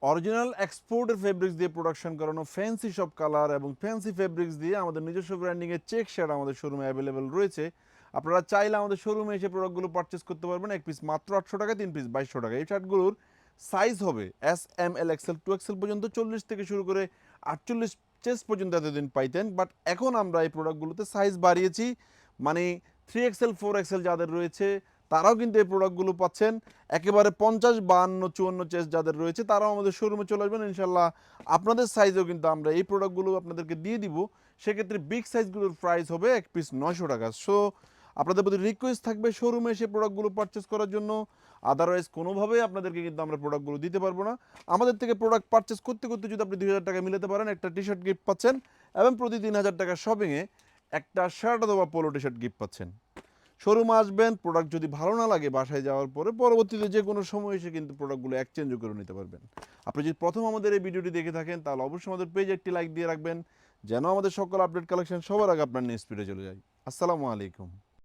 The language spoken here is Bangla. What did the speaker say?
অরিজিনাল এক্সপোর্টের ফেব্রিক্স দিয়ে প্রোডাকশন করানো ফ্যান্সি সব কালার এবং ফ্যান্সি ফেব্রিক্স দিয়ে আমাদের নিজস্ব ব্র্যান্ডিংয়ের চেক শার্ট আমাদের শোরুমে অ্যাভেলেবেল রয়েছে। আপনারা চাইলে আমাদের শোরুমে এসে প্রোডাক্টগুলো পারচেস করতে পারবেন। এক পিস মাত্র 800 টাকা, 3 পিস 2200 টাকা। এই শার্টগুলোর সাইজ হবে এস, এম, এল, এক্সেল, 2 এক্সেল পর্যন্ত, 40 থেকে শুরু করে 48 চেস্ট পর্যন্ত এতদিন পাইতেন। বাট এখন আমরা এই প্রোডাক্টগুলোতে সাইজ বাড়িয়েছি, মানে 3 এক্সেল 4 এক্সেল যাদের রয়েছে তারাও কিন্তু এই প্রোডাক্টগুলো পাচ্ছেন। একেবারে 50, 52, 54 চেস্ট যাদের রয়েছে তারাও আমাদের শোরুমে চলে আসবেন ইনশাল্লাহ। আপনাদের সাইজেও কিন্তু আমরা এই প্রোডাক্টগুলো আপনাদেরকে দিয়ে দিব। সেক্ষেত্রে বিগ সাইজগুলোর প্রাইস হবে এক পিস 900 টাকা। সো আপনাদের প্রতি রিকোয়েস্ট থাকবে শোরুমে এসে প্রোডাক্টগুলো পারচেস করার জন্য। আদারওয়াইজ কোনোভাবেই আপনাদেরকে কিন্তু আমরা প্রোডাক্টগুলো দিতে পারবো না। আমাদের থেকে প্রোডাক্ট পারচেস করতে করতে যদি আপনি 2000 টাকা মিলাতে পারেন, একটা টি শার্ট গিফট পাচ্ছেন এবং প্রতি 3000 টাকা শপিংয়ে একটা শার্ট অথবা পোলো টি শার্ট গিফট পাচ্ছেন। শোরুমে আসবেন, প্রোডাক্ট যদি ভালো না লাগে বাসায় যাওয়ার পরে পরবর্তীতে যে কোনো সময় এসে কিন্তু প্রোডাক্টগুলো এক্সচেঞ্জও করে নিতে পারবেন। আপনি যদি প্রথম আমাদের এই ভিডিওটি দেখে থাকেন তাহলে অবশ্যই আমাদের পেজে একটি লাইক দিয়ে রাখবেন, যেন আমাদের সকল আপডেট কালেকশন সবার আগে আপনার নিউজ ফিডে চলে যায়। আসসালামু আলাইকুম।